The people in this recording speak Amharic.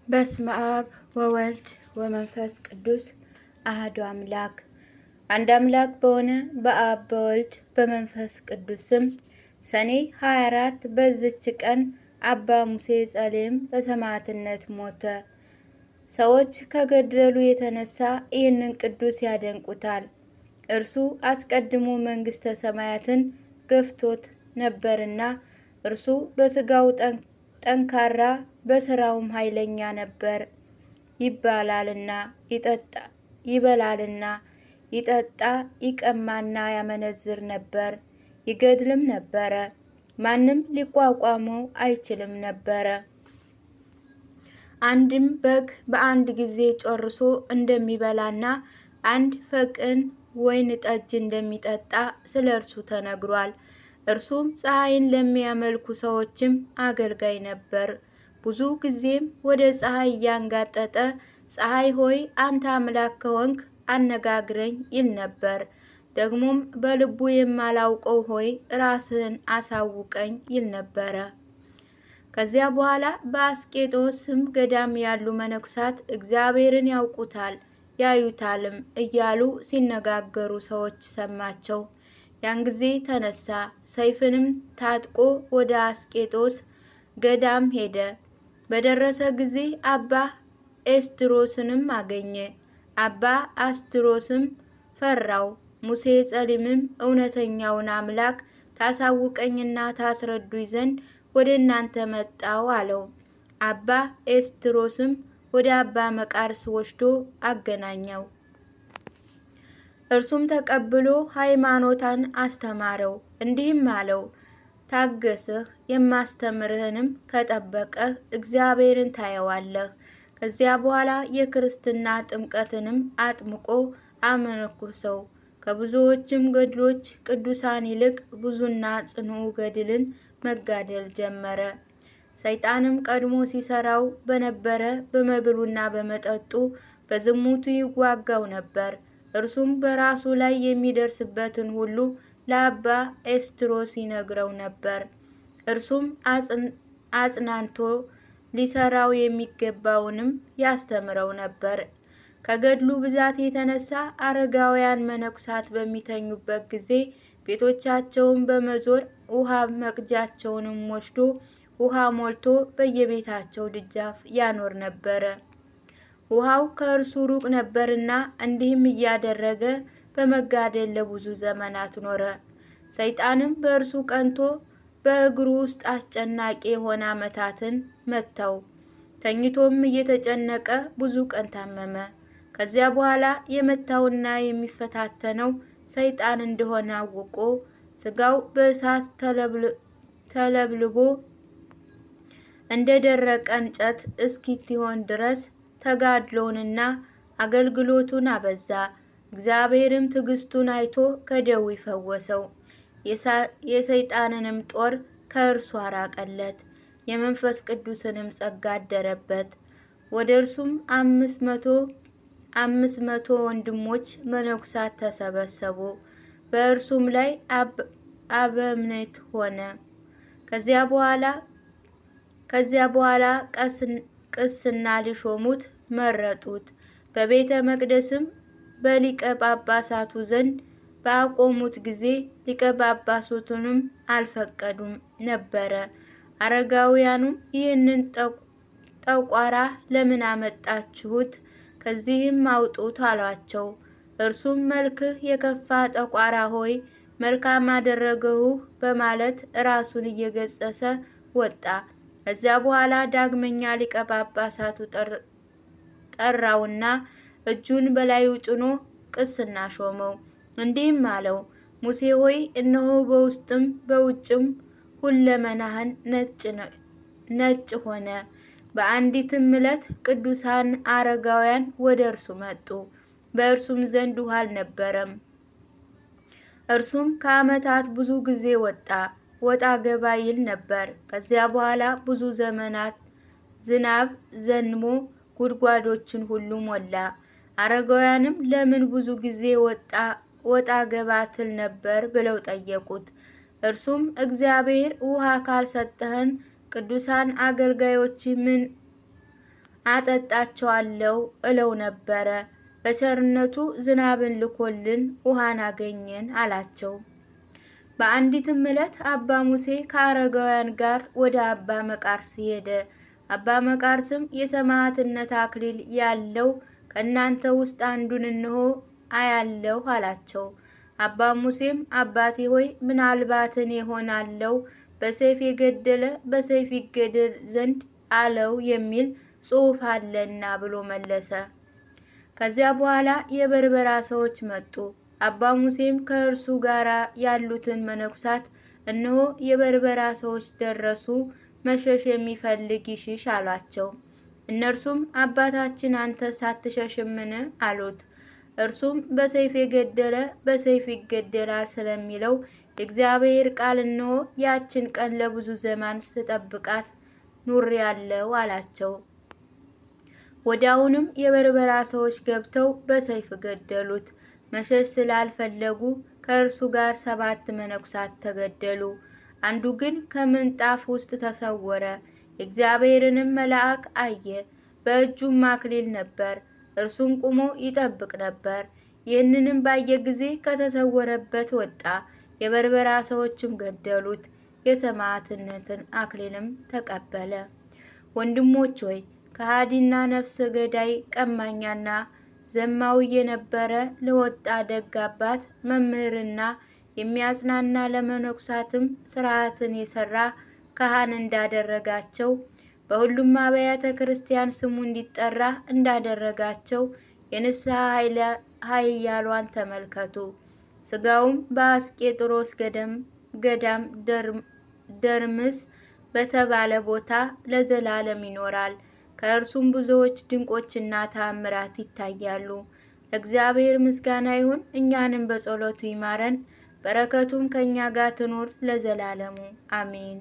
በስመ አብ ወወልድ ወመንፈስ ቅዱስ አሐዱ አምላክ አንድ አምላክ በሆነ በአብ በወልድ በመንፈስ ቅዱስም ሰኔ 24 በዚች ቀን አባ ሙሴ ጸሊም በሰማዕትነት ሞተ። ሰዎች ከገደሉ የተነሳ ይህንን ቅዱስ ያደንቁታል። እርሱ አስቀድሞ መንግስተ ሰማያትን ገፍቶት ነበርና እርሱ በስጋው ጠንካራ በስራውም ኃይለኛ ነበር። ይበላልና ይጠጣ ይቀማና ያመነዝር ነበር። ይገድልም ነበረ። ማንም ሊቋቋመው አይችልም ነበረ። አንድም በግ በአንድ ጊዜ ጨርሶ እንደሚበላና አንድ ፈቅን ወይን ጠጅ እንደሚጠጣ ስለ እርሱ ተነግሯል። እርሱም ፀሐይን ለሚያመልኩ ሰዎችም አገልጋይ ነበር። ብዙ ጊዜም ወደ ፀሐይ እያንጋጠጠ ፀሐይ ሆይ አንተ አምላክ ከሆንክ አነጋግረኝ ይል ነበር። ደግሞም በልቡ የማላውቀው ሆይ ራስህን አሳውቀኝ ይል ነበረ። ከዚያ በኋላ በአስቄጦስ ስም ገዳም ያሉ መነኩሳት እግዚአብሔርን ያውቁታል ያዩታልም እያሉ ሲነጋገሩ ሰዎች ሰማቸው። ያን ጊዜ ተነሳ፣ ሰይፍንም ታጥቆ ወደ አስቄጦስ ገዳም ሄደ። በደረሰ ጊዜ አባ ኤስድሮስንም አገኘ። አባ አስድሮስም ፈራው። ሙሴ ጸሊምም እውነተኛውን አምላክ ታሳውቀኝና ታስረዱኝ ዘንድ ወደ እናንተ መጣው አለው። አባ ኤስድሮስም ወደ አባ መቃርስ ወስዶ አገናኘው። እርሱም ተቀብሎ ሃይማኖታን አስተማረው። እንዲህም አለው፣ ታገስህ፣ የማስተምርህንም ከጠበቀህ እግዚአብሔርን ታየዋለህ። ከዚያ በኋላ የክርስትና ጥምቀትንም አጥምቆ አመነኮሰው። ከብዙዎችም ገድሎች ቅዱሳን ይልቅ ብዙና ጽኑ ገድልን መጋደል ጀመረ። ሰይጣንም ቀድሞ ሲሰራው በነበረ በመብሉና በመጠጡ በዝሙቱ ይዋጋው ነበር። እርሱም በራሱ ላይ የሚደርስበትን ሁሉ ለአባ ኤስድሮስ ይነግረው ነበር። እርሱም አጽናንቶ ሊሰራው የሚገባውንም ያስተምረው ነበር። ከገድሉ ብዛት የተነሳ አረጋውያን መነኩሳት በሚተኙበት ጊዜ ቤቶቻቸውን በመዞር ውሃ መቅጃቸውንም ወስዶ ውሃ ሞልቶ በየቤታቸው ደጃፍ ያኖር ነበረ። ውሃው ከእርሱ ሩቅ ነበርና እንዲህም እያደረገ በመጋደል ለብዙ ዘመናት ኖረ። ሰይጣንም በእርሱ ቀንቶ በእግሩ ውስጥ አስጨናቂ የሆነ ዓመታትን መታው። ተኝቶም እየተጨነቀ ብዙ ቀን ታመመ። ከዚያ በኋላ የመታውና የሚፈታተነው ሰይጣን እንደሆነ አውቆ ስጋው በእሳት ተለብልቦ እንደደረቀ እንጨት እስኪሆን ድረስ ተጋድሎውንና አገልግሎቱን አበዛ። እግዚአብሔርም ትዕግስቱን አይቶ ከደዌ ፈወሰው። የሰይጣንንም ጦር ከእርሱ አራቀለት። የመንፈስ ቅዱስንም ጸጋ አደረበት። ወደ እርሱም 500 ወንድሞች መነኩሳት ተሰበሰቡ። በእርሱም ላይ አበምኔት ሆነ። ከዚያ በኋላ ቅስና ሊሾሙት መረጡት። በቤተ መቅደስም በሊቀ ጳጳሳቱ ዘንድ ባቆሙት ጊዜ ሊቀ ጳጳሳቱንም አልፈቀዱም ነበረ። አረጋውያኑም ይህንን ጠቋራ ለምን አመጣችሁት? ከዚህም አውጡት አሏቸው። እርሱም መልክህ የከፋ ጠቋራ ሆይ መልካም አደረገሁህ በማለት ራሱን እየገሰጸ ወጣ። ከዚያ በኋላ ዳግመኛ ሊቀ ጳጳሳቱ ጠራውና እጁን በላዩ ጭኖ ቅስና ሾመው። እንዲህም አለው፣ ሙሴ ሆይ እነሆ በውስጥም በውጭም ሁለመናህን ነጭ ሆነ። በአንዲትም ዕለት ቅዱሳን አረጋውያን ወደ እርሱ መጡ። በእርሱም ዘንድ ውሃ አልነበረም። እርሱም ከዓመታት ብዙ ጊዜ ወጣ ገባ ይል ነበር። ከዚያ በኋላ ብዙ ዘመናት ዝናብ ዘንሞ ጉድጓዶችን ሁሉ ሞላ። አረጋውያንም ለምን ብዙ ጊዜ ወጣ ገባ ትል ነበር ብለው ጠየቁት። እርሱም እግዚአብሔር ውሃ ካልሰጠህን ቅዱሳን አገልጋዮች ምን አጠጣቸዋለሁ እለው ነበረ። በቸርነቱ ዝናብን ልኮልን ውሃን አገኘን አላቸው። በአንዲትም ዕለት አባ ሙሴ ከአረጋውያን ጋር ወደ አባ መቃርስ ሄደ። አባ መቃርስም የሰማዕትነት አክሊል ያለው ከእናንተ ውስጥ አንዱን እንሆ አያለሁ አላቸው። አባ ሙሴም አባቴ ሆይ ምናልባት እኔ ሆናለሁ በሰይፍ የገደለ በሰይፍ ይገደል ዘንድ አለው የሚል ጽሑፍ አለና ብሎ መለሰ። ከዚያ በኋላ የበርበራ ሰዎች መጡ። አባ ሙሴም ከእርሱ ጋር ያሉትን መነኩሳት እነሆ የበርበራ ሰዎች ደረሱ፣ መሸሽ የሚፈልግ ይሽሽ አሏቸው። እነርሱም አባታችን አንተ ሳትሸሽምን አሉት። እርሱም በሰይፍ የገደለ በሰይፍ ይገደላል ስለሚለው የእግዚአብሔር ቃል እነሆ ያችን ቀን ለብዙ ዘመን ስጠብቃት ኑሬአለሁ አላቸው። ወዲያውንም የበርበራ ሰዎች ገብተው በሰይፍ ገደሉት። መሸሽ ስላልፈለጉ ከእርሱ ጋር 7 መነኩሳት ተገደሉ። አንዱ ግን ከምንጣፍ ውስጥ ተሰወረ። የእግዚአብሔርንም መልአክ አየ። በእጁም አክሊል ነበር። እርሱም ቆሞ ይጠብቅ ነበር። ይህንንም ባየ ጊዜ ከተሰወረበት ወጣ። የበርበራ ሰዎችም ገደሉት። የሰማዕትነትን አክሊልም ተቀበለ። ወንድሞች ሆይ ከሃዲና ነፍሰ ገዳይ ቀማኛና ዘማዊ የነበረ ለወጣ ደግ አባት መምህርና የሚያጽናና ለመነኩሳትም ስርዓትን የሰራ ካህን እንዳደረጋቸው በሁሉም አብያተ ክርስቲያን ስሙ እንዲጠራ እንዳደረጋቸው የንስሐ ኃያሏን ተመልከቱ። ስጋውም በአስቄጥሮስ ገዳም ደርምስ በተባለ ቦታ ለዘላለም ይኖራል። ከእርሱም ብዙዎች ድንቆችና ተአምራት ይታያሉ። ለእግዚአብሔር ምስጋና ይሁን። እኛንም በጸሎቱ ይማረን፣ በረከቱም ከኛ ጋር ትኑር ለዘላለሙ አሜን።